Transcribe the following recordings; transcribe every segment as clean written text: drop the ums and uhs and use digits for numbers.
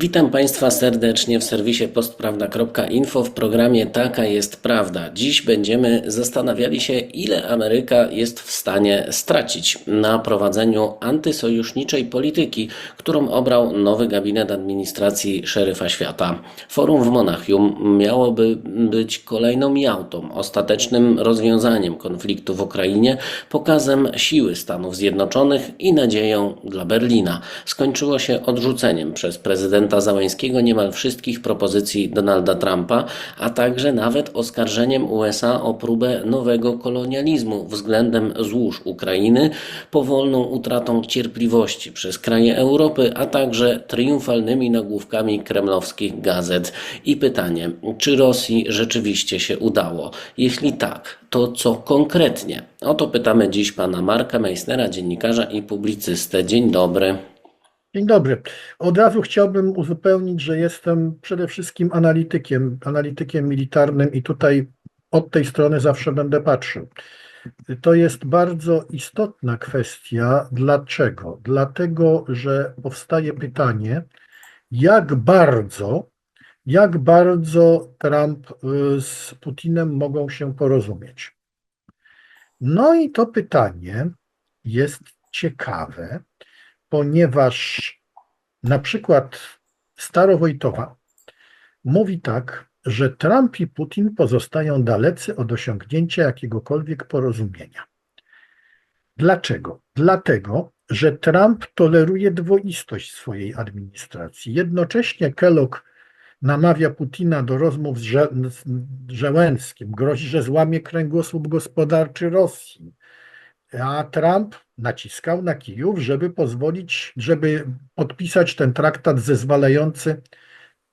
Witam Państwa serdecznie w serwisie postprawda.info w programie Taka jest Prawda. Dziś będziemy zastanawiali się, ile Ameryka jest w stanie stracić na prowadzeniu antysojuszniczej polityki, którą obrał nowy gabinet administracji szeryfa świata. Forum w Monachium miałoby być kolejną jałtą, ostatecznym rozwiązaniem konfliktu w Ukrainie, pokazem siły Stanów Zjednoczonych i nadzieją dla Berlina. Skończyło się odrzuceniem przez prezydenta Załęskiego niemal wszystkich propozycji Donalda Trumpa, a także nawet oskarżeniem USA o próbę nowego kolonializmu względem złóż Ukrainy, powolną utratą cierpliwości przez kraje Europy, a także triumfalnymi nagłówkami kremlowskich gazet. I pytanie, czy Rosji rzeczywiście się udało? Jeśli tak, to co konkretnie? O to pytamy dziś pana Marka Meissnera, dziennikarza i publicystę. Dzień dobry. Dzień dobry. Od razu chciałbym uzupełnić, że jestem przede wszystkim analitykiem militarnym i tutaj od tej strony zawsze będę patrzył. To jest bardzo istotna kwestia. Dlaczego? Dlatego, że powstaje pytanie, jak bardzo Trump z Putinem mogą się porozumieć. No i to pytanie jest ciekawe, ponieważ na przykład Starowojtowa mówi tak, że Trump i Putin pozostają dalecy od osiągnięcia jakiegokolwiek porozumienia. Dlaczego? Dlatego, że Trump toleruje dwoistość swojej administracji. Jednocześnie Kellogg namawia Putina do rozmów z Zełenskim, grozi, że złamie kręgosłup gospodarczy Rosji. A Trump naciskał na Kijów, żeby podpisać ten traktat zezwalający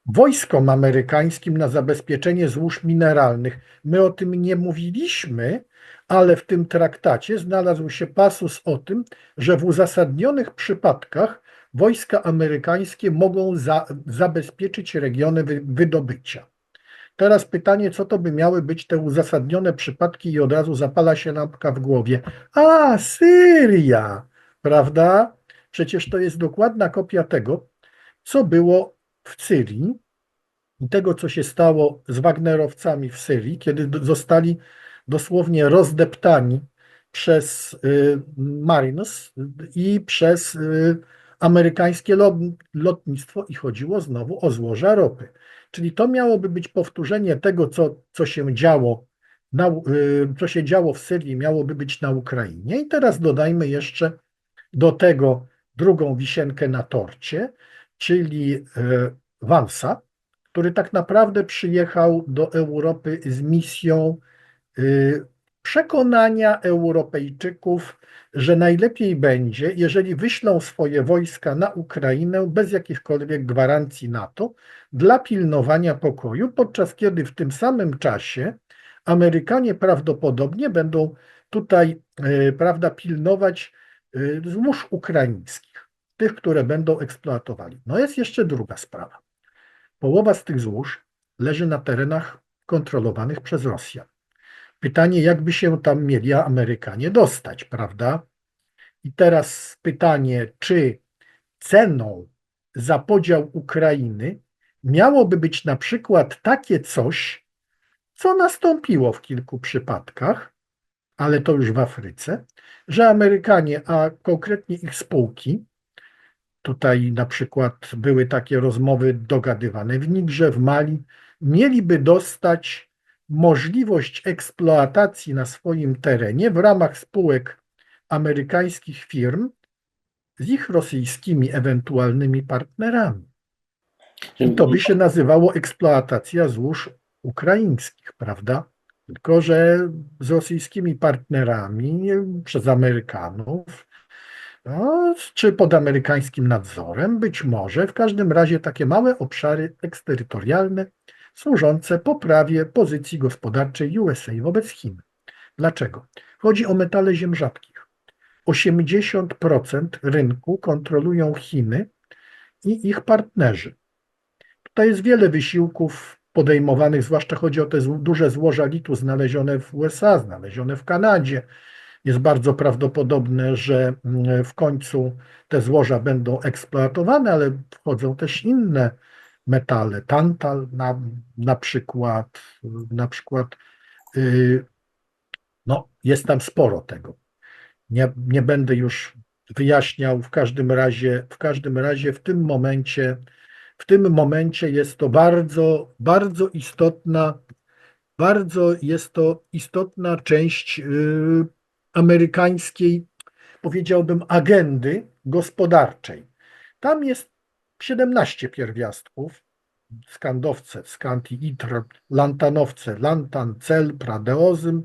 wojskom amerykańskim na zabezpieczenie złóż mineralnych. My o tym nie mówiliśmy, ale w tym traktacie znalazł się pasus o tym, że w uzasadnionych przypadkach wojska amerykańskie mogą zabezpieczyć regiony wydobycia. Teraz pytanie, co to by miały być te uzasadnione przypadki i od razu zapala się lampka w głowie. A, Syria, prawda? Przecież to jest dokładna kopia tego, co było w Syrii i tego, co się stało z Wagnerowcami w Syrii, kiedy zostali dosłownie rozdeptani przez Marines i przez amerykańskie lotnictwo i chodziło znowu o złoża ropy. Czyli to miałoby być powtórzenie tego, co się działo, co się działo w Syrii, miałoby być na Ukrainie. I teraz dodajmy jeszcze do tego drugą wisienkę na torcie, czyli Vansa, który tak naprawdę przyjechał do Europy z misją przekonania Europejczyków, że najlepiej będzie, jeżeli wyślą swoje wojska na Ukrainę bez jakichkolwiek gwarancji NATO dla pilnowania pokoju, podczas kiedy w tym samym czasie Amerykanie prawdopodobnie będą tutaj, prawda, pilnować złóż ukraińskich, tych, które będą eksploatowali. No jest jeszcze druga sprawa. Połowa z tych złóż leży na terenach kontrolowanych przez Rosjan. Pytanie, jakby się tam mieli Amerykanie dostać, prawda? I teraz pytanie, czy ceną za podział Ukrainy miałoby być na przykład takie coś, co nastąpiło w kilku przypadkach, ale to już w Afryce, że Amerykanie, a konkretnie ich spółki, tutaj na przykład były takie rozmowy dogadywane w Nigrze, w Mali, mieliby dostać możliwość eksploatacji na swoim terenie w ramach spółek amerykańskich firm z ich rosyjskimi ewentualnymi partnerami. I to by się nazywało eksploatacja złóż ukraińskich, prawda? Tylko że z rosyjskimi partnerami przez Amerykanów, no, czy pod amerykańskim nadzorem, być może, w każdym razie takie małe obszary eksterytorialne służące poprawie pozycji gospodarczej USA wobec Chin. Dlaczego? Chodzi o metale ziem rzadkich. 80% rynku kontrolują Chiny i ich partnerzy. Tutaj jest wiele wysiłków podejmowanych, zwłaszcza chodzi o te duże złoża litu znalezione w USA, znalezione w Kanadzie, Jest bardzo prawdopodobne, że w końcu te złoża będą eksploatowane, ale wchodzą też inne metale, tantal na przykład y, no, jest tam sporo tego. Nie będę już wyjaśniał, w każdym razie w tym momencie jest to bardzo jest to istotna część amerykańskiej, powiedziałbym, agendy gospodarczej. Tam jest 17 pierwiastków, skandowce, scanti itr, lantanowce, lantan, cel, pradeozym,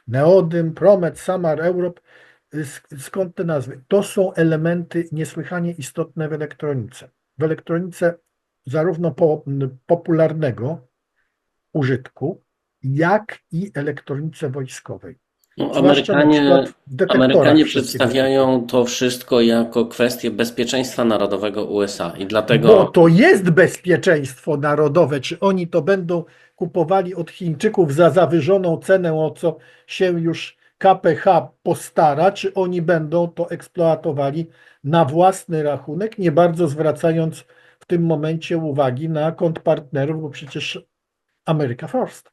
neodym, promet, samar, europ. Skąd te nazwy? To są elementy niesłychanie istotne w elektronice. W elektronice zarówno popularnego użytku, jak i elektronice wojskowej. No, Zwłaszcza na przykład w detektorach Amerykanie przeciwlotniczych. przedstawiają to wszystko jako kwestię bezpieczeństwa narodowego USA i Bo dlatego to jest bezpieczeństwo narodowe. Czy oni to będą kupowali od Chińczyków za zawyżoną cenę, o co się już KPH postara, czy oni będą to eksploatowali na własny rachunek, nie bardzo zwracając w tym momencie uwagi na kontrpartnerów, bo przecież America First.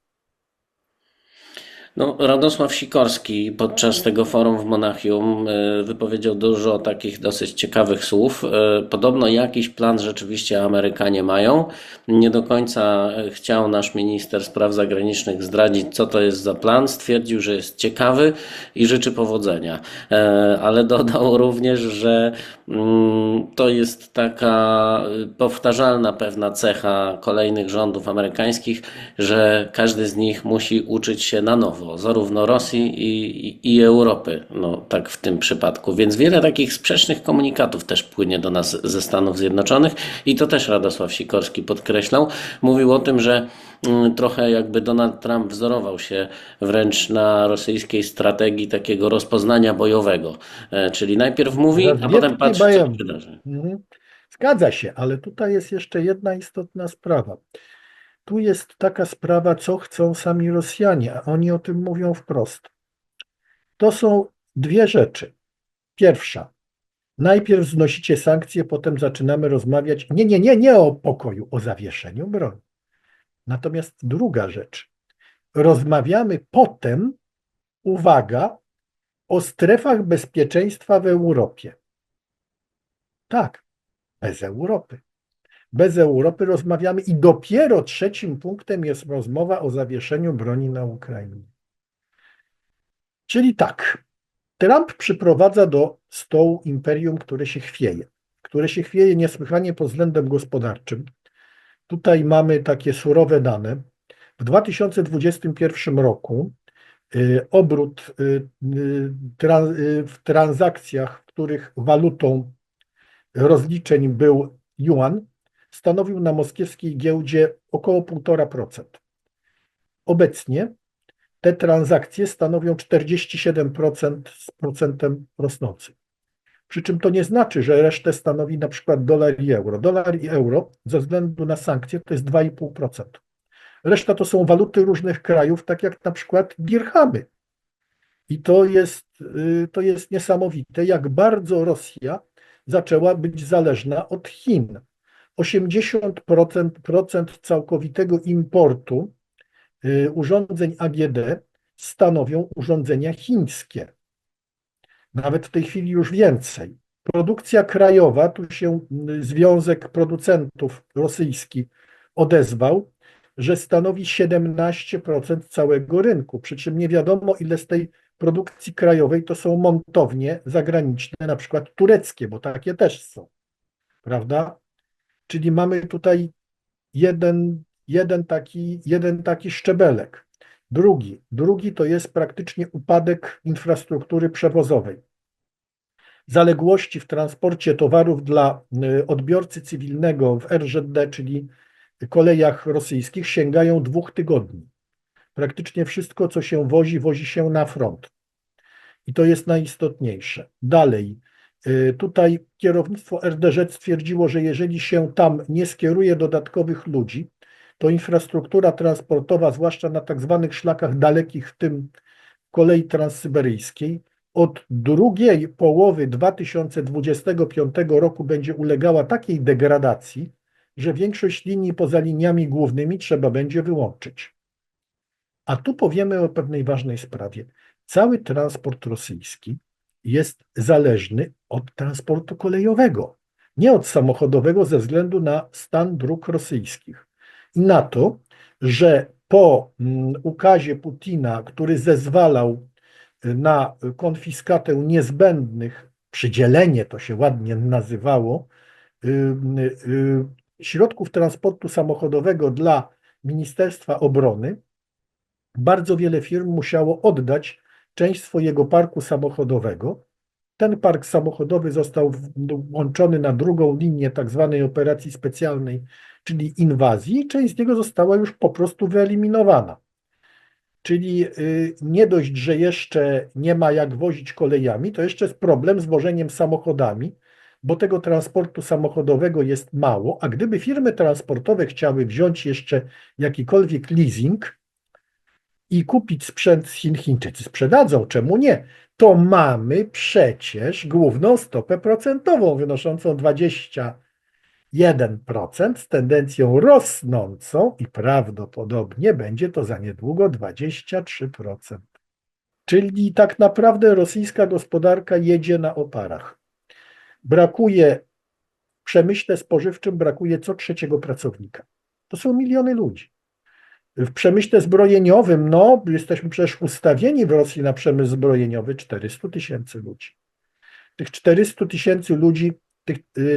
no, Radosław Sikorski podczas tego forum w Monachium wypowiedział dużo takich dosyć ciekawych słów. Podobno jakiś plan rzeczywiście Amerykanie mają. Nie do końca chciał nasz minister spraw zagranicznych zdradzić, co to jest za plan. Stwierdził, że jest ciekawy i życzy powodzenia. Ale dodał również, że to jest taka powtarzalna pewna cecha kolejnych rządów amerykańskich, że każdy z nich musi uczyć się na nowo, zarówno Rosji i Europy, no tak w tym przypadku. Więc wiele takich sprzecznych komunikatów też płynie do nas ze Stanów Zjednoczonych i to też Radosław Sikorski podkreślał. Mówił o tym, że trochę jakby Donald Trump wzorował się wręcz na rosyjskiej strategii takiego rozpoznania bojowego. Czyli najpierw mówi, a potem Rozbiegli patrzy, co się bajem. wydarzy. Zgadza się, ale tutaj jest jeszcze jedna istotna sprawa. Tu jest taka sprawa, co chcą sami Rosjanie, a oni o tym mówią wprost. To są dwie rzeczy. Pierwsza, najpierw znosicie sankcje, potem zaczynamy rozmawiać. Nie o pokoju, o zawieszeniu broni. Natomiast druga rzecz, rozmawiamy potem, uwaga, o strefach bezpieczeństwa w Europie. Tak, bez Europy. Bez Europy rozmawiamy i dopiero trzecim punktem jest rozmowa o zawieszeniu broni na Ukrainie. Czyli tak, Trump przyprowadza do stołu imperium, które się chwieje niesłychanie pod względem gospodarczym. Tutaj mamy takie surowe dane. W 2021 roku obrót w transakcjach, w których walutą rozliczeń był yuan, stanowił na moskiewskiej giełdzie około 1,5%. Obecnie te transakcje stanowią 47% z procentem rosnącym. Przy czym to nie znaczy, że resztę stanowi na przykład dolar i euro. Dolar i euro ze względu na sankcje to jest 2,5%. Reszta to są waluty różnych krajów, tak jak na przykład dirhamy. I to jest niesamowite, jak bardzo Rosja zaczęła być zależna od Chin. 80% całkowitego importu urządzeń AGD stanowią urządzenia chińskie. Nawet w tej chwili już więcej. Produkcja krajowa, tu się Związek Producentów Rosyjski odezwał, że stanowi 17% całego rynku. Przy czym nie wiadomo, ile z tej produkcji krajowej to są montownie zagraniczne, na przykład tureckie, bo takie też są. Prawda? Czyli mamy tutaj jeden taki szczebelek. Drugi to jest praktycznie upadek infrastruktury przewozowej. Zaległości w transporcie towarów dla odbiorcy cywilnego w RZD, czyli kolejach rosyjskich, sięgają 2 tygodni. Praktycznie wszystko, co się wozi się na front. I to jest najistotniejsze. Dalej, tutaj kierownictwo RDŻ stwierdziło, że jeżeli się tam nie skieruje dodatkowych ludzi, to infrastruktura transportowa, zwłaszcza na tak zwanych szlakach dalekich, w tym kolei transsyberyjskiej, od drugiej połowy 2025 roku będzie ulegała takiej degradacji, że większość linii poza liniami głównymi trzeba będzie wyłączyć. A tu powiemy o pewnej ważnej sprawie. Cały transport rosyjski jest zależny od transportu kolejowego, nie od samochodowego ze względu na stan dróg rosyjskich i na to, że po ukazie Putina, który zezwalał na konfiskatę niezbędnych, przydzielenie to się ładnie nazywało, środków transportu samochodowego dla Ministerstwa Obrony, bardzo wiele firm musiało oddać część swojego parku samochodowego. Ten park samochodowy został włączony na drugą linię tak zwanej operacji specjalnej, czyli inwazji, i część z niego została już po prostu wyeliminowana. Czyli nie dość, że jeszcze nie ma jak wozić kolejami, to jeszcze jest problem z wożeniem samochodami, bo tego transportu samochodowego jest mało, a gdyby firmy transportowe chciały wziąć jeszcze jakikolwiek leasing i kupić sprzęt z Chin, Chińczycy sprzedadzą, czemu nie? To mamy przecież główną stopę procentową wynoszącą 21% z tendencją rosnącą i prawdopodobnie będzie to za niedługo 23%. Czyli tak naprawdę rosyjska gospodarka jedzie na oparach. Brakuje w przemyśle spożywczym brakuje co trzeciego pracownika. To są miliony ludzi. W przemyśle zbrojeniowym, no, jesteśmy przecież ustawieni w Rosji na przemysł zbrojeniowy 400 tysięcy ludzi. Tych 400 tysięcy ludzi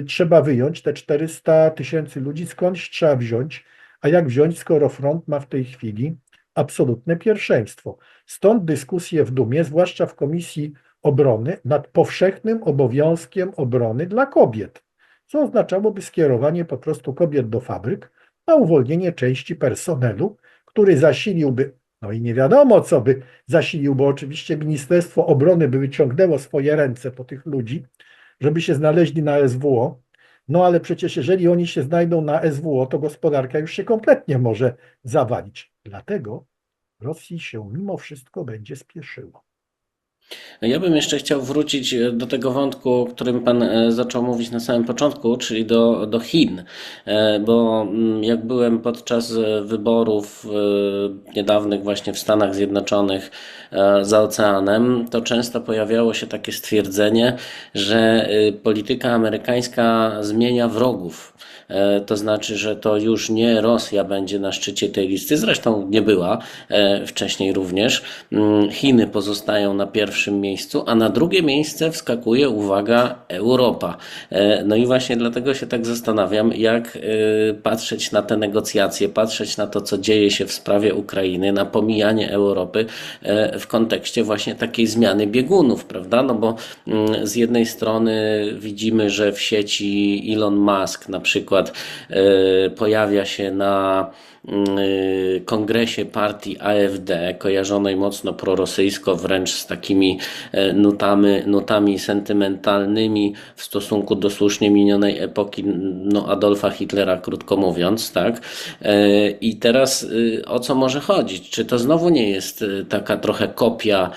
trzeba wyjąć, te 400 tysięcy ludzi skądś trzeba wziąć, a jak wziąć, skoro front ma w tej chwili absolutne pierwszeństwo. Stąd dyskusje w Dumie, zwłaszcza w Komisji Obrony, nad powszechnym obowiązkiem obrony dla kobiet, co oznaczałoby skierowanie po prostu kobiet do fabryk, a uwolnienie części personelu, który zasiliłby, no i nie wiadomo co by zasilił, bo oczywiście Ministerstwo Obrony by wyciągnęło swoje ręce po tych ludzi, żeby się znaleźli na SWO, no ale przecież jeżeli oni się znajdą na SWO, to gospodarka już się kompletnie może zawalić. Dlatego Rosji się mimo wszystko będzie spieszyło. Ja bym jeszcze chciał wrócić do tego wątku, o którym Pan zaczął mówić na samym początku, czyli do Chin, bo jak byłem podczas wyborów niedawnych właśnie w Stanach Zjednoczonych za oceanem, to często pojawiało się takie stwierdzenie, że polityka amerykańska zmienia wrogów. To znaczy, że to już nie Rosja będzie na szczycie tej listy, zresztą nie była wcześniej również. Chiny pozostają na pierwszym miejscu, a na drugie miejsce wskakuje, uwaga, Europa. No i właśnie dlatego się tak zastanawiam, jak patrzeć na te negocjacje, patrzeć na to, co dzieje się w sprawie Ukrainy, na pomijanie Europy w kontekście właśnie takiej zmiany biegunów, prawda? No bo z jednej strony widzimy, że w sieci Elon Musk na przykład pojawia się na kongresie partii AfD, kojarzonej mocno prorosyjsko, wręcz z takimi nutami sentymentalnymi w stosunku do słusznie minionej epoki, no Adolfa Hitlera, krótko mówiąc, tak? I teraz o co może chodzić? Czy to znowu nie jest taka trochę kopia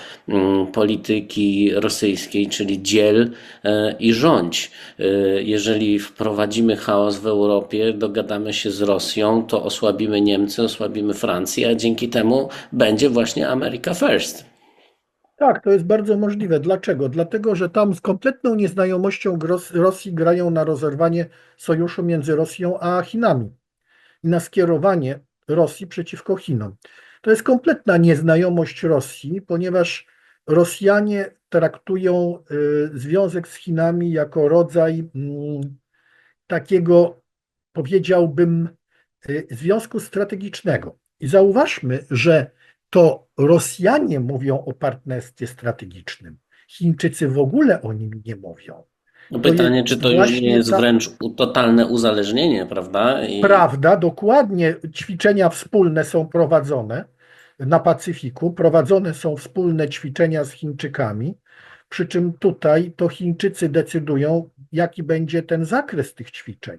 polityki rosyjskiej, czyli dziel i rządź? Jeżeli wprowadzimy chaos w Europie, dogadamy się z Rosją, to osłabimy Niemcy, osłabimy Francję, a dzięki temu będzie właśnie America First. Tak, to jest bardzo możliwe. Dlaczego? Dlatego, że tam z kompletną nieznajomością Rosji grają na rozerwanie sojuszu między Rosją a Chinami i na skierowanie Rosji przeciwko Chinom. To jest kompletna nieznajomość Rosji, ponieważ Rosjanie traktują związek z Chinami jako rodzaj takiego, powiedziałbym, związku strategicznego. I zauważmy, że to Rosjanie mówią o partnerstwie strategicznym. Chińczycy w ogóle o nim nie mówią. No pytanie, czy to już nie właśnie jest wręcz totalne uzależnienie, prawda? prawda, dokładnie ćwiczenia wspólne są prowadzone na Pacyfiku, prowadzone są wspólne ćwiczenia z Chińczykami, przy czym tutaj to Chińczycy decydują, jaki będzie ten zakres tych ćwiczeń,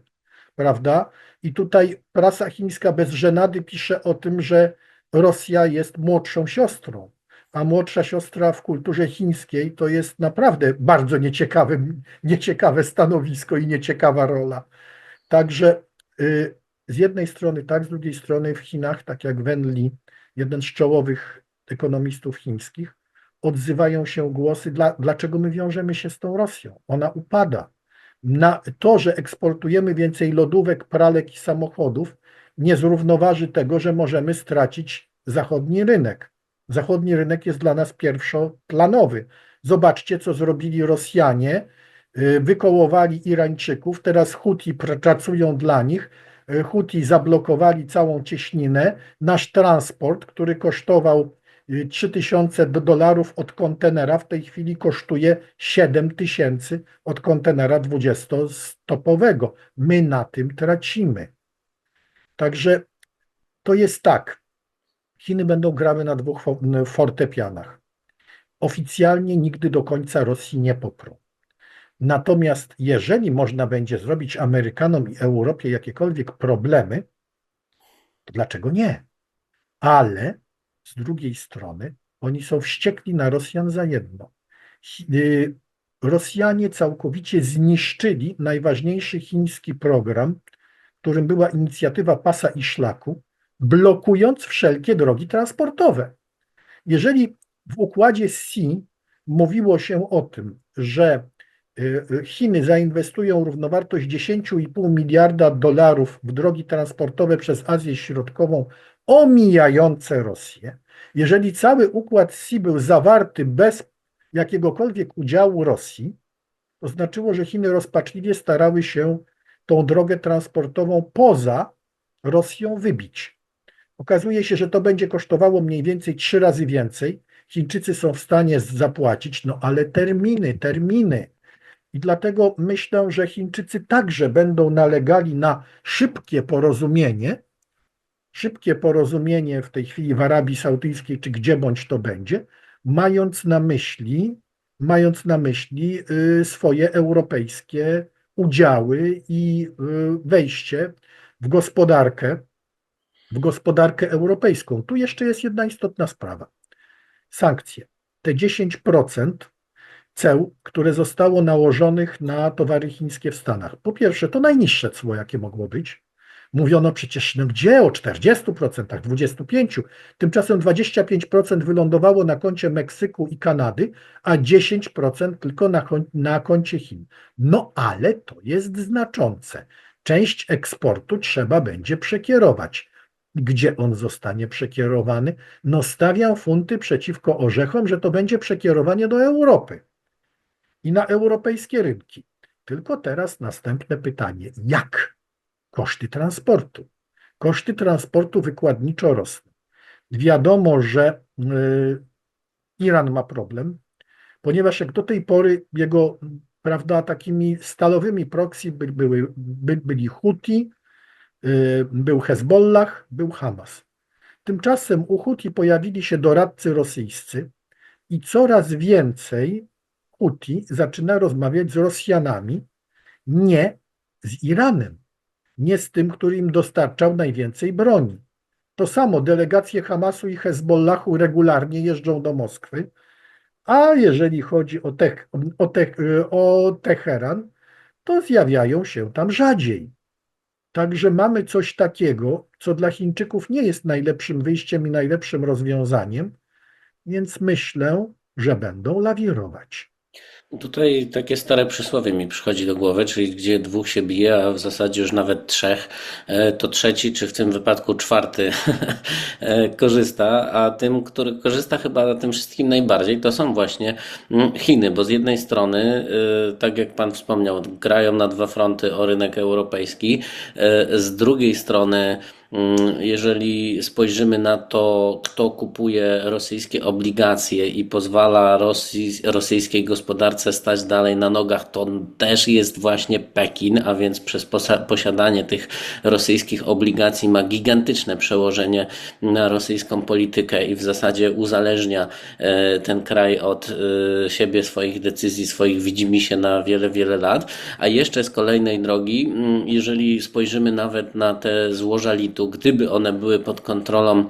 prawda? I tutaj prasa chińska bez żenady pisze o tym, że Rosja jest młodszą siostrą. a młodsza siostra w kulturze chińskiej to jest naprawdę bardzo nieciekawe stanowisko i nieciekawa rola. Także z jednej strony tak, z drugiej strony w Chinach, tak jak Wen Li, jeden z czołowych ekonomistów chińskich, odzywają się głosy, dlaczego my wiążemy się z tą Rosją? Ona upada. Na to, że eksportujemy więcej lodówek, pralek i samochodów, nie zrównoważy tego, że możemy stracić zachodni rynek. Zachodni rynek jest dla nas pierwszoplanowy. Zobaczcie, co zrobili Rosjanie. Wykołowali Irańczyków, teraz Huti pracują dla nich. Huti zablokowali całą cieśninę. Nasz transport, który kosztował $3000 od kontenera, w tej chwili kosztuje 7000 od kontenera 20-stopowego. My na tym tracimy. Także to jest tak. Chiny będą grały na dwóch fortepianach. Oficjalnie nigdy do końca Rosji nie poprą. Natomiast jeżeli można będzie zrobić Amerykanom i Europie jakiekolwiek problemy, to dlaczego nie? Ale z drugiej strony oni są wściekli na Rosjan za jedno. Rosjanie całkowicie zniszczyli najważniejszy chiński program, którym była inicjatywa Pasa i Szlaku, blokując wszelkie drogi transportowe. Jeżeli w układzie SI mówiło się o tym, że Chiny zainwestują równowartość $10,5 miliarda w drogi transportowe przez Azję Środkową, omijające Rosję, jeżeli cały układ SI był zawarty bez jakiegokolwiek udziału Rosji, to znaczyło, że Chiny rozpaczliwie starały się tą drogę transportową poza Rosją wybić. Okazuje się, że to będzie kosztowało mniej więcej 3 razy więcej. Chińczycy są w stanie zapłacić, no ale terminy. I dlatego myślę, że Chińczycy także będą nalegali na szybkie porozumienie w tej chwili w Arabii Saudyjskiej, czy gdzie bądź to będzie, mając na myśli swoje europejskie udziały i wejście w gospodarkę europejską. Tu jeszcze jest jedna istotna sprawa. Sankcje. Te 10% ceł, które zostało nałożonych na towary chińskie w Stanach. Po pierwsze, to najniższe cło, jakie mogło być. Mówiono przecież, no gdzie o 40%, 25%. Tymczasem 25% wylądowało na koncie Meksyku i Kanady, a 10% tylko na koncie Chin. No ale to jest znaczące. Część eksportu trzeba będzie przekierować. Gdzie on zostanie przekierowany? No stawiam funty przeciwko orzechom, że to będzie przekierowanie do Europy i na europejskie rynki. Tylko teraz następne pytanie. Jak? Koszty transportu. Koszty transportu wykładniczo rosną. Wiadomo, że Iran ma problem, ponieważ jak do tej pory jego, prawda, takimi stalowymi proxy byli Huti, był Hezbollah, był Hamas. Tymczasem u Huti pojawili się doradcy rosyjscy i coraz więcej Huti zaczyna rozmawiać z Rosjanami, nie z Iranem, nie z tym, który im dostarczał najwięcej broni. To samo delegacje Hamasu i Hezbollahu regularnie jeżdżą do Moskwy, a jeżeli chodzi o Teheran, to zjawiają się tam rzadziej. Także mamy coś takiego, co dla Chińczyków nie jest najlepszym wyjściem i najlepszym rozwiązaniem, więc myślę, że będą lawirować. Tutaj takie stare przysłowie mi przychodzi do głowy, czyli gdzie dwóch się bije, a w zasadzie już nawet trzech, to trzeci, czy w tym wypadku czwarty korzysta, a tym, który korzysta chyba na tym wszystkim najbardziej, to są właśnie Chiny, bo z jednej strony, tak jak Pan wspomniał, grają na dwa fronty o rynek europejski, z drugiej strony jeżeli spojrzymy na to, kto kupuje rosyjskie obligacje i pozwala rosyjskiej gospodarce stać dalej na nogach, to też jest właśnie Pekin, a więc przez posiadanie tych rosyjskich obligacji ma gigantyczne przełożenie na rosyjską politykę i w zasadzie uzależnia ten kraj od siebie, swoich decyzji, swoich widzimisię na wiele, wiele lat. A jeszcze z kolejnej drogi, jeżeli spojrzymy nawet na te złoża litu, konfliktu, gdyby one były pod kontrolą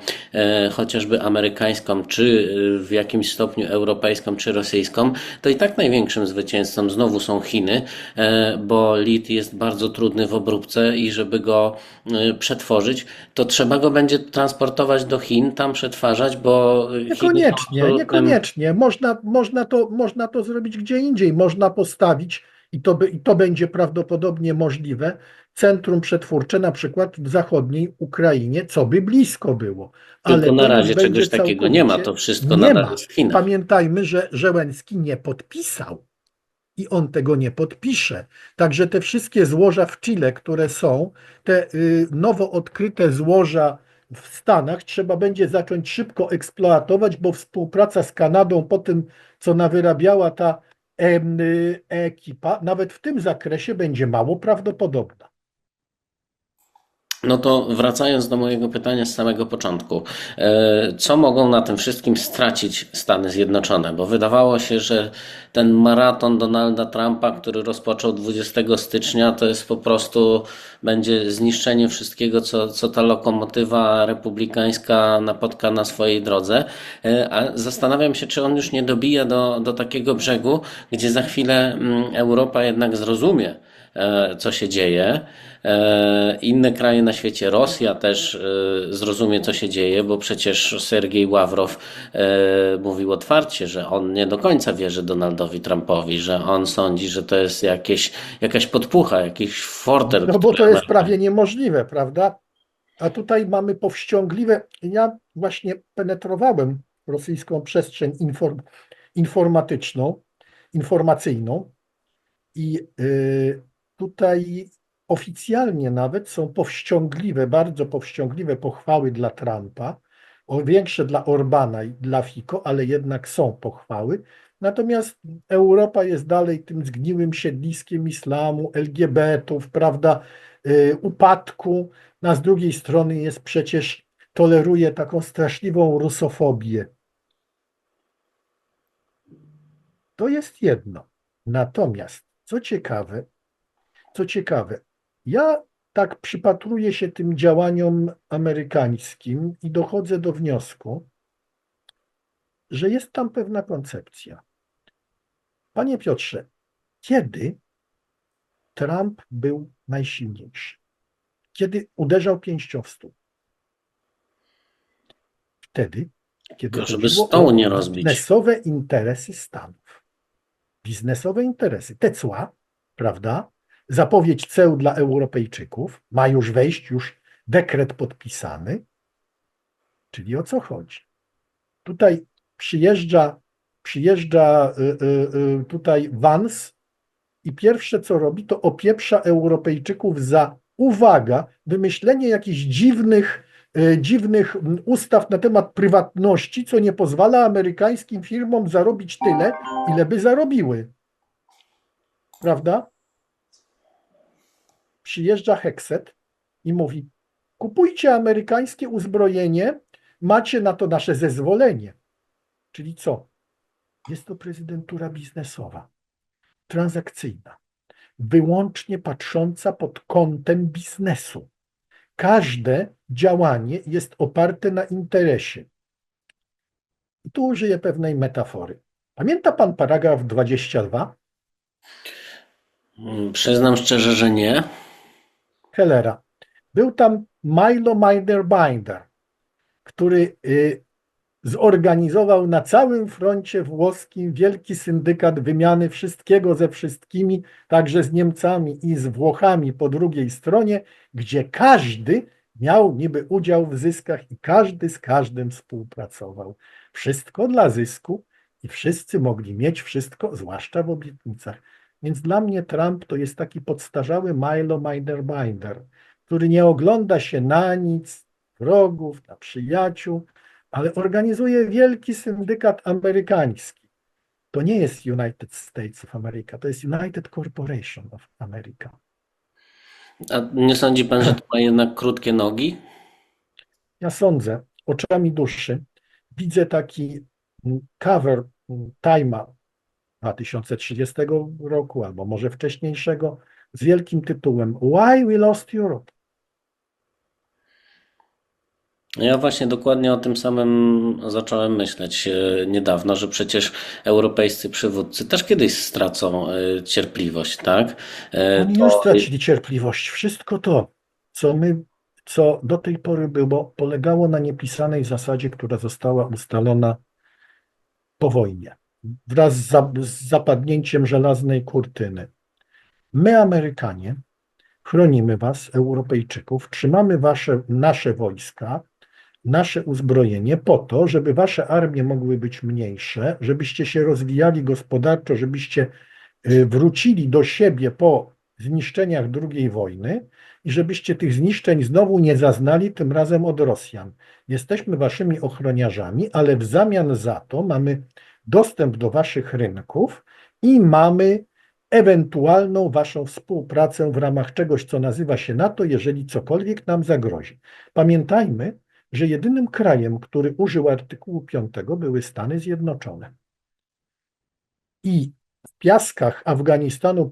chociażby amerykańską, czy w jakimś stopniu europejską, czy rosyjską, to i tak największym zwycięzcą znowu są Chiny, bo lit jest bardzo trudny w obróbce i żeby go przetworzyć, to trzeba go będzie transportować do Chin, tam przetwarzać, bo Chiny są Niekoniecznie, absolutnym. niekoniecznie. Można to zrobić gdzie indziej. Można postawić, i to będzie prawdopodobnie możliwe, centrum przetwórcze na przykład w zachodniej Ukrainie, co by blisko było. Tylko Ale na to już razie będzie czegoś takiego nie ma, całkowicie to wszystko nie nadal ma. jest w Chinach. Pamiętajmy, że Zełenski nie podpisał i on tego nie podpisze. Także te wszystkie złoża w Chile, które są, te nowo odkryte złoża w Stanach, trzeba będzie zacząć szybko eksploatować, bo współpraca z Kanadą po tym, co nawyrabiała ta ekipa, nawet w tym zakresie będzie mało prawdopodobna. No to wracając do mojego pytania z samego początku, co mogą na tym wszystkim stracić Stany Zjednoczone? Bo wydawało się, że ten maraton Donalda Trumpa, który rozpoczął 20 stycznia, to jest po prostu, będzie zniszczenie wszystkiego, co ta lokomotywa republikańska napotka na swojej drodze. A zastanawiam się, czy on już nie dobija do takiego brzegu, gdzie za chwilę Europa jednak zrozumie, co się dzieje. Inne kraje na świecie, Rosja też zrozumie, co się dzieje, bo przecież Sergiej Ławrow mówił otwarcie, że on nie do końca wierzy Donaldowi Trumpowi, że on sądzi, że to jest jakaś podpucha, jakiś fortel, No bo który to jest Amerykanie. prawie niemożliwe, prawda? A tutaj mamy powściągliwe. Ja właśnie penetrowałem rosyjską przestrzeń informatyczną, informacyjną i tutaj oficjalnie nawet są powściągliwe, bardzo powściągliwe pochwały dla Trumpa, o większe dla Orbana i dla Fico, ale jednak są pochwały. Natomiast Europa jest dalej tym zgniłym siedliskiem islamu, LGBT-ów, prawda, upadku. A z drugiej strony jest przecież, toleruje taką straszliwą rusofobię. To jest jedno. Natomiast, co ciekawe, ja tak przypatruję się tym działaniom amerykańskim i dochodzę do wniosku, że jest tam pewna koncepcja. Panie Piotrze, kiedy Trump był najsilniejszy? Kiedy uderzał pięścią w stół? Wtedy, kiedy Tylko żeby chodziło stołu o nie rozbić. biznesowe interesy Stanów. Biznesowe interesy, te cła, prawda? Zapowiedź ceł dla Europejczyków, ma już wejść, już dekret podpisany, czyli o co chodzi? Tutaj przyjeżdża tutaj Vance i pierwsze co robi, to opieprza Europejczyków za, uwaga, wymyślenie jakichś dziwnych ustaw na temat prywatności, co nie pozwala amerykańskim firmom zarobić tyle, ile by zarobiły. Prawda? Przyjeżdża Hexet i mówi: kupujcie amerykańskie uzbrojenie, macie na to nasze zezwolenie. Czyli co? Jest to prezydentura biznesowa, transakcyjna, wyłącznie patrząca pod kątem biznesu. Każde działanie jest oparte na interesie. I tu użyję pewnej metafory. Pamięta pan paragraf 22 Przyznam szczerze, że nie. Hellera? Był tam Milo Binder, który zorganizował na całym froncie włoskim wielki syndykat wymiany wszystkiego ze wszystkimi, także z Niemcami i z Włochami po drugiej stronie, gdzie każdy miał niby udział w zyskach i każdy z każdym współpracował. Wszystko dla zysku i wszyscy mogli mieć wszystko, zwłaszcza w obietnicach. Więc dla mnie Trump to jest taki podstarzały Milo Binder, który nie ogląda się na nic, wrogów, na przyjaciół, ale organizuje wielki syndykat amerykański. To nie jest United States of America, to jest United Corporation of America. A nie sądzi pan, że to ma jednak krótkie nogi? Ja sądzę, oczami duszy, widzę taki cover Time'a 2030 roku, albo może wcześniejszego, z wielkim tytułem Why We Lost Europe. Ja właśnie dokładnie o tym samym zacząłem myśleć niedawno, że przecież europejscy przywódcy też kiedyś stracą cierpliwość, tak? Oni już To stracili cierpliwość. Wszystko to, co my, co do tej pory było, polegało na niepisanej zasadzie, która została ustalona po wojnie, wraz z zapadnięciem żelaznej kurtyny. My, Amerykanie, chronimy was, Europejczyków, trzymamy nasze wojska, nasze uzbrojenie po to, żeby wasze armie mogły być mniejsze, żebyście się rozwijali gospodarczo, żebyście wrócili do siebie po zniszczeniach II wojny i żebyście tych zniszczeń znowu nie zaznali, tym razem od Rosjan. Jesteśmy waszymi ochroniarzami, ale w zamian za to mamy dostęp do waszych rynków i mamy ewentualną waszą współpracę w ramach czegoś, co nazywa się NATO, jeżeli cokolwiek nam zagrozi. Pamiętajmy, że jedynym krajem, który użył artykułu 5, były Stany Zjednoczone. I w piaskach Afganistanu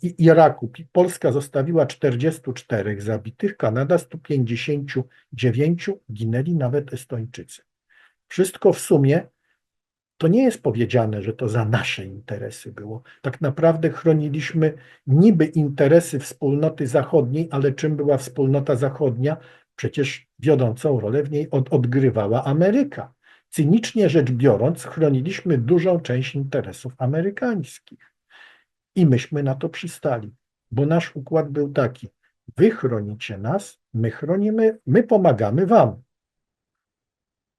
i Iraku Polska zostawiła 44 zabitych, Kanada 159, ginęli nawet Estończycy. Wszystko w sumie to nie jest powiedziane, że to za nasze interesy było. Tak naprawdę chroniliśmy niby interesy wspólnoty zachodniej, ale czym była wspólnota zachodnia? Przecież wiodącą rolę w niej odgrywała Ameryka. Cynicznie rzecz biorąc, chroniliśmy dużą część interesów amerykańskich. I myśmy na to przystali, bo nasz układ był taki: wy chronicie nas, my chronimy, my pomagamy wam.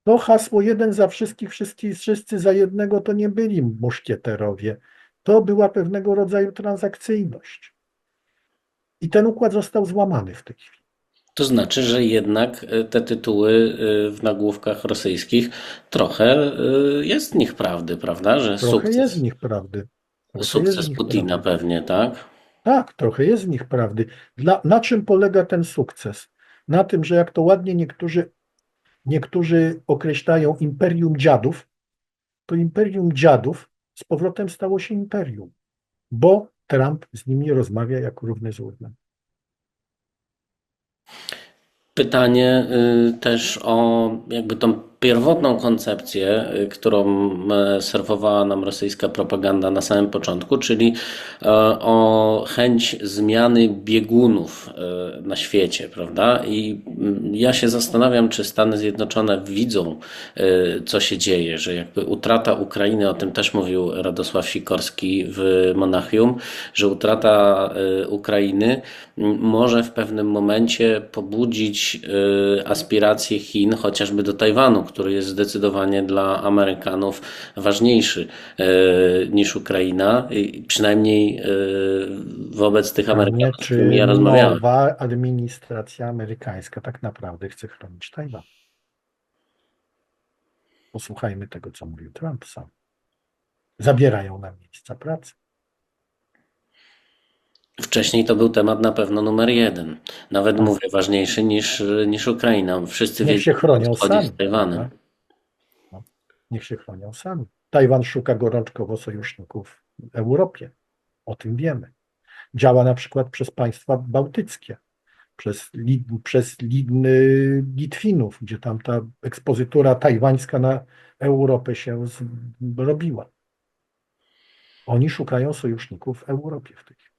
To hasło jeden za wszystkich, wszyscy za jednego to nie byli muszkieterowie. To była pewnego rodzaju transakcyjność. I ten układ został złamany w tej chwili. To znaczy, że jednak te tytuły w nagłówkach rosyjskich trochę jest w nich prawdy, prawda? Że Trochę jest w sukces, nich prawdy. Trochę jest w sukces nich Putina prawdy. pewnie, tak? Tak, trochę jest w nich prawdy. Na czym polega ten sukces? Na tym, że jak to ładnie niektórzy określają imperium dziadów, to imperium dziadów z powrotem stało się imperium, bo Trump z nimi rozmawia jak równy z równym. Pytanie też o jakby tą pierwotną koncepcję, którą serwowała nam rosyjska propaganda na samym początku, czyli o chęć zmiany biegunów na świecie, prawda? I ja się zastanawiam, czy Stany Zjednoczone widzą, co się dzieje, że jakby utrata Ukrainy, o tym też mówił Radosław Sikorski w Monachium, że utrata Ukrainy może w pewnym momencie pobudzić aspiracje Chin chociażby do Tajwanu, który jest zdecydowanie dla Amerykanów ważniejszy niż Ukraina, i przynajmniej wobec tych Pytanie, Amerykanów, z którymi czy ja rozmawiałem. nowa administracja amerykańska tak naprawdę chce chronić Tajwan? Posłuchajmy tego, co mówił Trump sam. Zabierają nam miejsca pracy. Wcześniej to był temat na pewno numer jeden. Nawet Tak. mówię ważniejszy niż Ukraina. Wszyscy Niech się wiedzieli, o co chronią chodzi z sami. Tajwanem. Tak? No. Niech się chronią sami. Tajwan szuka gorączkowo sojuszników w Europie. O tym wiemy. Działa na przykład przez państwa bałtyckie, przez Litwinów, gdzie tam ta ekspozytura tajwańska na Europę się robiła. Oni szukają sojuszników w Europie w tej chwili.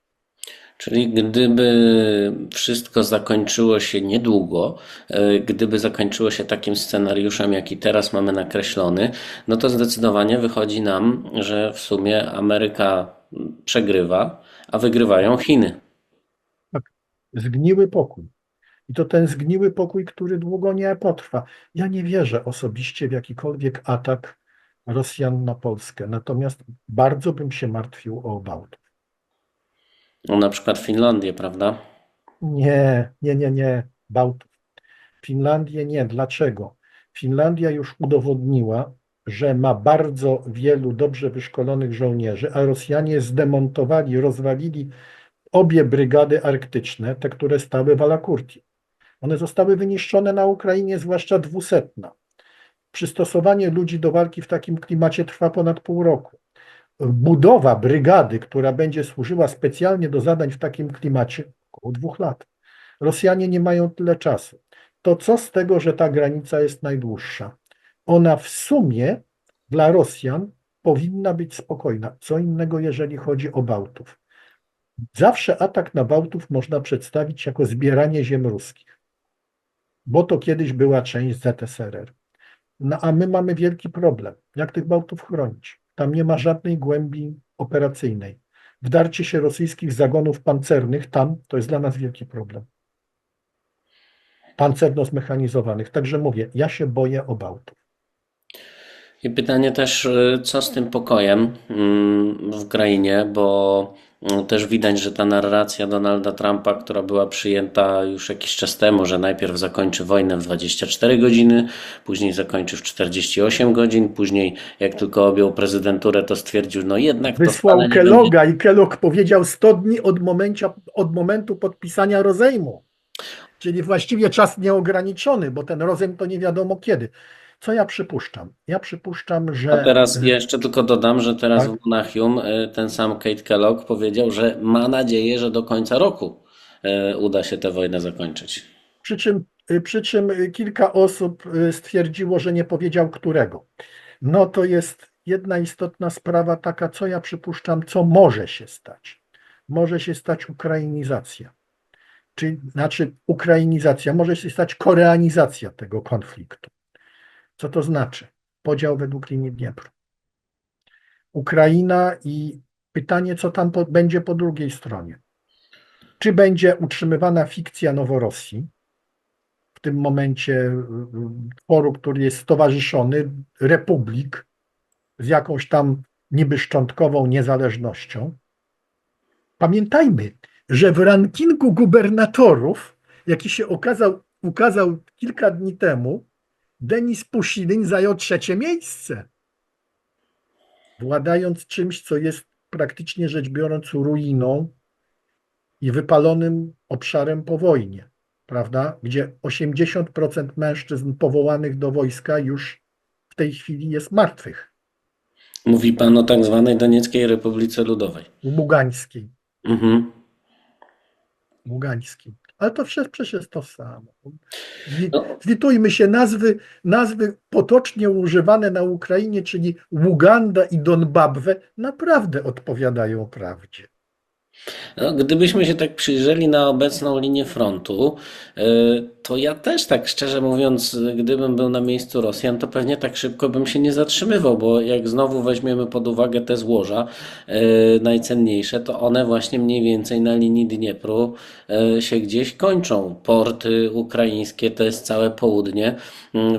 Czyli gdyby wszystko zakończyło się niedługo, gdyby zakończyło się takim scenariuszem, jaki teraz mamy nakreślony, no to zdecydowanie wychodzi nam, że w sumie Ameryka przegrywa, a wygrywają Chiny. Tak. Zgniły pokój. I to ten zgniły pokój, który długo nie potrwa. Ja nie wierzę osobiście w jakikolwiek atak Rosjan na Polskę, natomiast bardzo bym się martwił o Bałtyk. No, na przykład Finlandię, prawda? Nie. Bałtów. Finlandię nie. Dlaczego? Finlandia już udowodniła, że ma bardzo wielu dobrze wyszkolonych żołnierzy, a Rosjanie zdemontowali, rozwalili obie brygady arktyczne, te, które stały w Alakurtii. One zostały wyniszczone na Ukrainie, zwłaszcza 200. Przystosowanie ludzi do walki w takim klimacie trwa ponad pół roku. Budowa brygady, która będzie służyła specjalnie do zadań w takim klimacie, około 2 lat. Rosjanie nie mają tyle czasu. to co z tego, że ta granica jest najdłuższa? Ona w sumie dla Rosjan powinna być spokojna. Co innego, jeżeli chodzi o Bałtów. Zawsze atak na Bałtów można przedstawić jako zbieranie ziem ruskich, bo to kiedyś była część ZSRR. No a my mamy wielki problem. Jak tych Bałtów chronić? Tam nie ma żadnej głębi operacyjnej. Wdarcie się rosyjskich zagonów pancernych tam to jest dla nas wielki problem. Pancerno zmechanizowanych. Także mówię, ja się boję o Bałtów. I pytanie też, co z tym pokojem w Ukrainie, bo też widać, że ta narracja Donalda Trumpa, która była przyjęta już jakiś czas temu, że najpierw zakończy wojnę w 24 godziny, później zakończy w 48 godzin, później jak tylko objął prezydenturę, to stwierdził, no jednak to Wysłał wcale nie będzie. Kelloga i Kellogg powiedział 100 dni od momentu podpisania rozejmu. Czyli właściwie czas nieograniczony, bo ten rozejm to nie wiadomo kiedy. Co ja przypuszczam? Ja przypuszczam, A że teraz jeszcze tylko dodam, że teraz tak, w Monachium ten sam Kate Kellogg powiedział, że ma nadzieję, że do końca roku uda się tę wojnę zakończyć. przy czym kilka osób stwierdziło, że nie powiedział którego. No to jest jedna istotna sprawa taka, co ja przypuszczam, co może się stać. Może się stać ukrainizacja. Znaczy ukrainizacja, może się stać koreanizacja tego konfliktu. Co to znaczy? Podział według linii Dniepru. Ukraina i pytanie, co tam będzie po drugiej stronie. Czy będzie utrzymywana fikcja Noworosji, w tym momencie tworu, który jest stowarzyszony, republik z jakąś tam niby szczątkową niezależnością. Pamiętajmy, że w rankingu gubernatorów, jaki się ukazał kilka dni temu, Denis Puszilin zajął 3. miejsce, władając czymś, co jest praktycznie rzecz biorąc ruiną i wypalonym obszarem po wojnie, prawda? Gdzie 80% mężczyzn powołanych do wojska już w tej chwili jest martwych. Mówi pan o tak zwanej Donieckiej Republice Ludowej. Ługańskiej. Mhm. Ługańskiej. Ale to przecież jest to samo. No, Zwitujmy się, nazwy potocznie używane na Ukrainie, czyli Ługanda i Donbabwę, naprawdę odpowiadają prawdzie. no, gdybyśmy się tak przyjrzeli na obecną linię frontu, to ja też tak szczerze mówiąc, gdybym był na miejscu Rosjan, to pewnie tak szybko bym się nie zatrzymywał, bo jak znowu weźmiemy pod uwagę te złoża najcenniejsze, to one właśnie mniej więcej na linii Dniepru się gdzieś kończą. Porty ukraińskie to jest całe południe,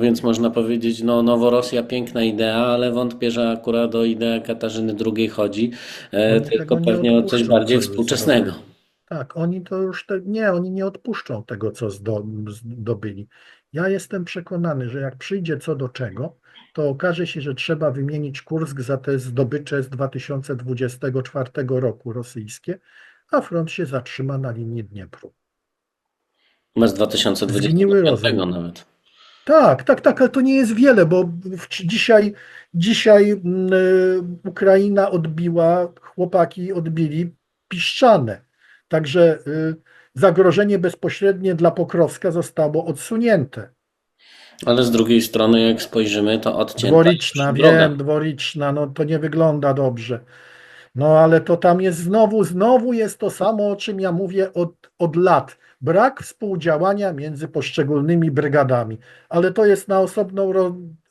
więc można powiedzieć, no Noworosja piękna idea, ale wątpię, że akurat o ideę Katarzyny II chodzi, Oni tylko tego nie pewnie o coś odpuszczą, bardziej co już współczesnego. zdobyli. Tak, oni to już oni nie odpuszczą tego, co zdobyli. Ja jestem przekonany, że jak przyjdzie co do czego, to okaże się, że trzeba wymienić Kursk za te zdobycze z 2024 roku rosyjskie, a front się zatrzyma na linii Dniepru. Chyba z Zgniły 2025 rozejm. nawet. Tak, ale to nie jest wiele, bo dzisiaj Ukraina odbiła, chłopaki odbili Piszczane. Także zagrożenie bezpośrednie dla Pokrowska zostało odsunięte. Ale z drugiej strony, jak spojrzymy, to odcięta Dworiczna, już droga. wiem, Dworiczna, no to nie wygląda dobrze. No ale to tam jest znowu jest to samo, o czym ja mówię od lat. Brak współdziałania między poszczególnymi brygadami. Ale to jest na osobną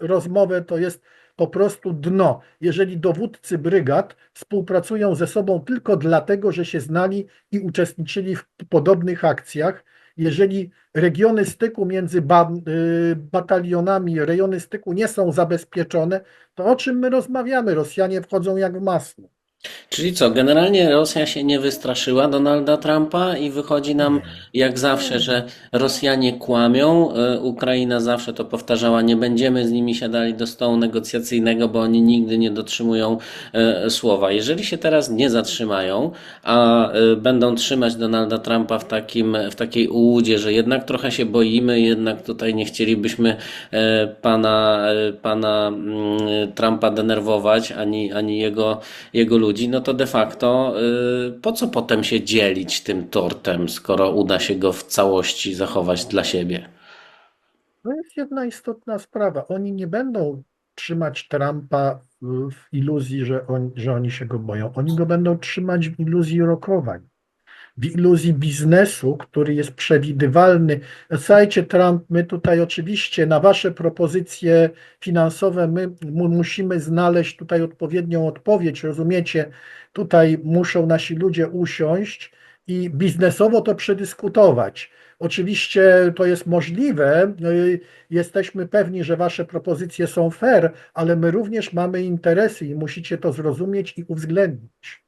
rozmowę, to jest po prostu dno. Jeżeli dowódcy brygad współpracują ze sobą tylko dlatego, że się znali i uczestniczyli w podobnych akcjach, jeżeli regiony styku między batalionami, rejony styku nie są zabezpieczone, to o czym my rozmawiamy? Rosjanie wchodzą jak w masło. Czyli co, generalnie Rosja się nie wystraszyła Donalda Trumpa i wychodzi nam Nie. jak zawsze, że Rosjanie kłamią. Ukraina zawsze to powtarzała, nie będziemy z nimi siadali do stołu negocjacyjnego, bo oni nigdy nie dotrzymują słowa. Jeżeli się teraz nie zatrzymają, a będą trzymać Donalda Trumpa w takiej ułudzie, że jednak trochę się boimy, jednak tutaj nie chcielibyśmy pana Trumpa denerwować, ani jego ludzi, no to de facto po co potem się dzielić tym tortem, skoro uda się go w całości zachować dla siebie? To jest jedna istotna sprawa. Oni nie będą trzymać Trumpa w iluzji, że oni się go boją. Oni go będą trzymać w iluzji rokowań, w iluzji biznesu, który jest przewidywalny. Słuchajcie, Trump, my tutaj oczywiście na wasze propozycje finansowe my musimy znaleźć tutaj odpowiednią odpowiedź, rozumiecie? Tutaj muszą nasi ludzie usiąść i biznesowo to przedyskutować. Oczywiście to jest możliwe, jesteśmy pewni, że wasze propozycje są fair, ale my również mamy interesy i musicie to zrozumieć i uwzględnić.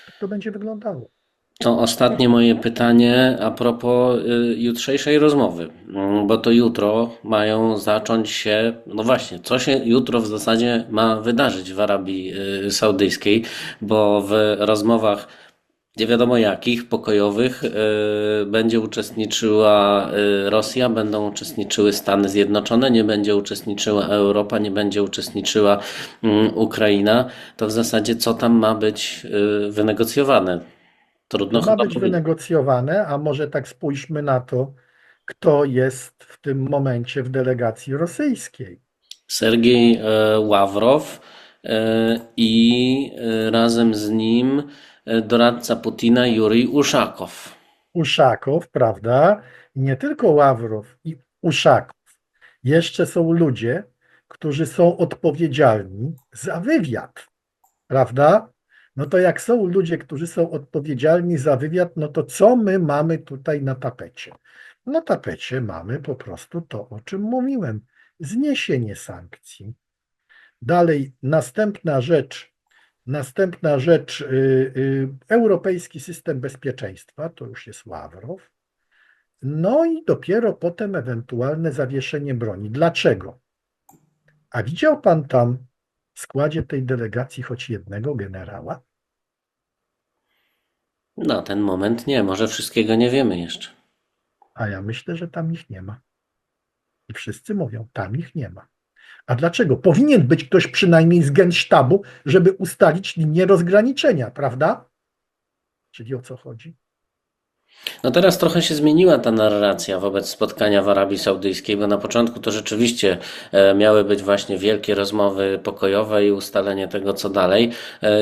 Jak to będzie wyglądało? To ostatnie moje pytanie a propos jutrzejszej rozmowy, bo to jutro mają zacząć się, no właśnie, co się jutro w zasadzie ma wydarzyć w Arabii Saudyjskiej, bo w rozmowach nie wiadomo jakich, pokojowych, będzie uczestniczyła Rosja, będą uczestniczyły Stany Zjednoczone, nie będzie uczestniczyła Europa, nie będzie uczestniczyła Ukraina. To w zasadzie co tam ma być wynegocjowane? Trudno To ma chyba być powiedzieć. wynegocjowane, a może tak spójrzmy na to, kto jest w tym momencie w delegacji rosyjskiej. Sergiej Ławrow i razem z nim doradca Putina Jurij Uszakow. Uszakow, prawda? I nie tylko Ławrow i Uszakow. Jeszcze są ludzie, którzy są odpowiedzialni za wywiad, prawda? No to jak są ludzie, którzy są odpowiedzialni za wywiad, no to co my mamy tutaj na tapecie? Na tapecie mamy po prostu to, o czym mówiłem. Zniesienie sankcji. Dalej, następna rzecz, europejski system bezpieczeństwa, to już jest Ławrow. No i dopiero potem ewentualne zawieszenie broni. Dlaczego? A widział pan tam w składzie tej delegacji choć jednego generała? Na ten moment nie, może wszystkiego nie wiemy jeszcze. A ja myślę, że tam ich nie ma. I wszyscy mówią, tam ich nie ma. A dlaczego? Powinien być ktoś przynajmniej z Gensztabu, żeby ustalić linię rozgraniczenia, prawda? Czyli o co chodzi? No teraz trochę się zmieniła ta narracja wobec spotkania w Arabii Saudyjskiej, bo na początku to rzeczywiście miały być właśnie wielkie rozmowy pokojowe i ustalenie tego, co dalej.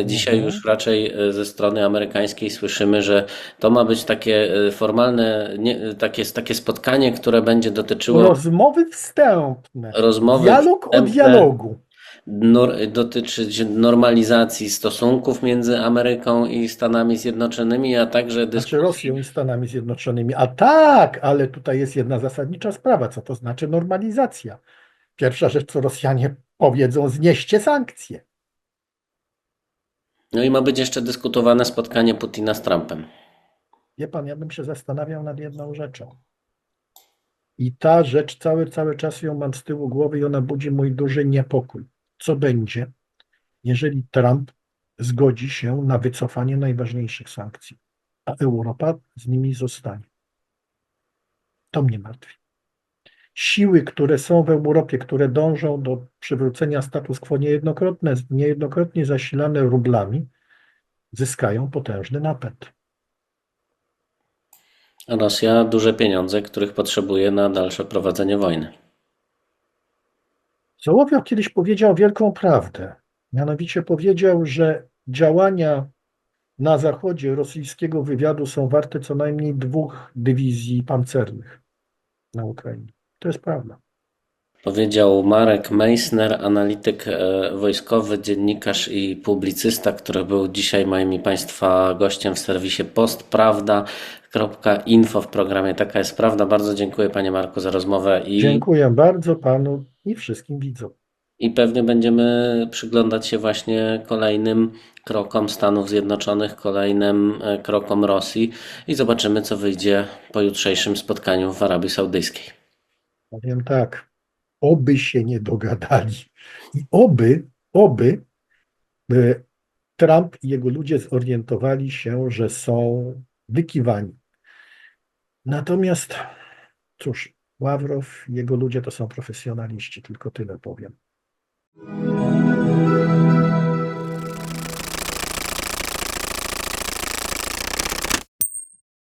Dzisiaj Mhm. już raczej ze strony amerykańskiej słyszymy, że to ma być takie formalne, takie spotkanie, które będzie dotyczyło Rozmowy wstępne, rozmowy dialog o wstępne, dialogu. dotyczyć normalizacji stosunków między Ameryką i Stanami Zjednoczonymi, a także Znaczy dyskusji. Rosją i Stanami Zjednoczonymi. A tak, ale tutaj jest jedna zasadnicza sprawa. Co to znaczy normalizacja? Pierwsza rzecz, co Rosjanie powiedzą, znieście sankcje. No i ma być jeszcze dyskutowane spotkanie Putina z Trumpem. Wie pan, ja bym się zastanawiał nad jedną rzeczą. I ta rzecz cały czas ją mam z tyłu głowy i ona budzi mój duży niepokój. Co będzie, jeżeli Trump zgodzi się na wycofanie najważniejszych sankcji, a Europa z nimi zostanie? To mnie martwi. Siły, które są w Europie, które dążą do przywrócenia status quo niejednokrotnie zasilane rublami, zyskają potężny napęd. Rosja duże pieniądze, których potrzebuje na dalsze prowadzenie wojny. Sołowiow kiedyś powiedział wielką prawdę. Mianowicie powiedział, że działania na zachodzie rosyjskiego wywiadu są warte co najmniej 2 dywizji pancernych na Ukrainie. To jest prawda. Powiedział Marek Meissner, analityk wojskowy, dziennikarz i publicysta, który był dzisiaj moim i Państwa gościem w serwisie postprawda.info w programie Taka jest Prawda. Bardzo dziękuję Panie Marku za rozmowę Dziękuję bardzo panu i wszystkim widzom. i pewnie będziemy przyglądać się właśnie kolejnym krokom Stanów Zjednoczonych, kolejnym krokom Rosji i zobaczymy, co wyjdzie po jutrzejszym spotkaniu w Arabii Saudyjskiej. Powiem tak, oby się nie dogadali i oby Trump i jego ludzie zorientowali się, że są wykiwani. Natomiast, cóż, Ławrow i jego ludzie to są profesjonaliści, tylko tyle powiem.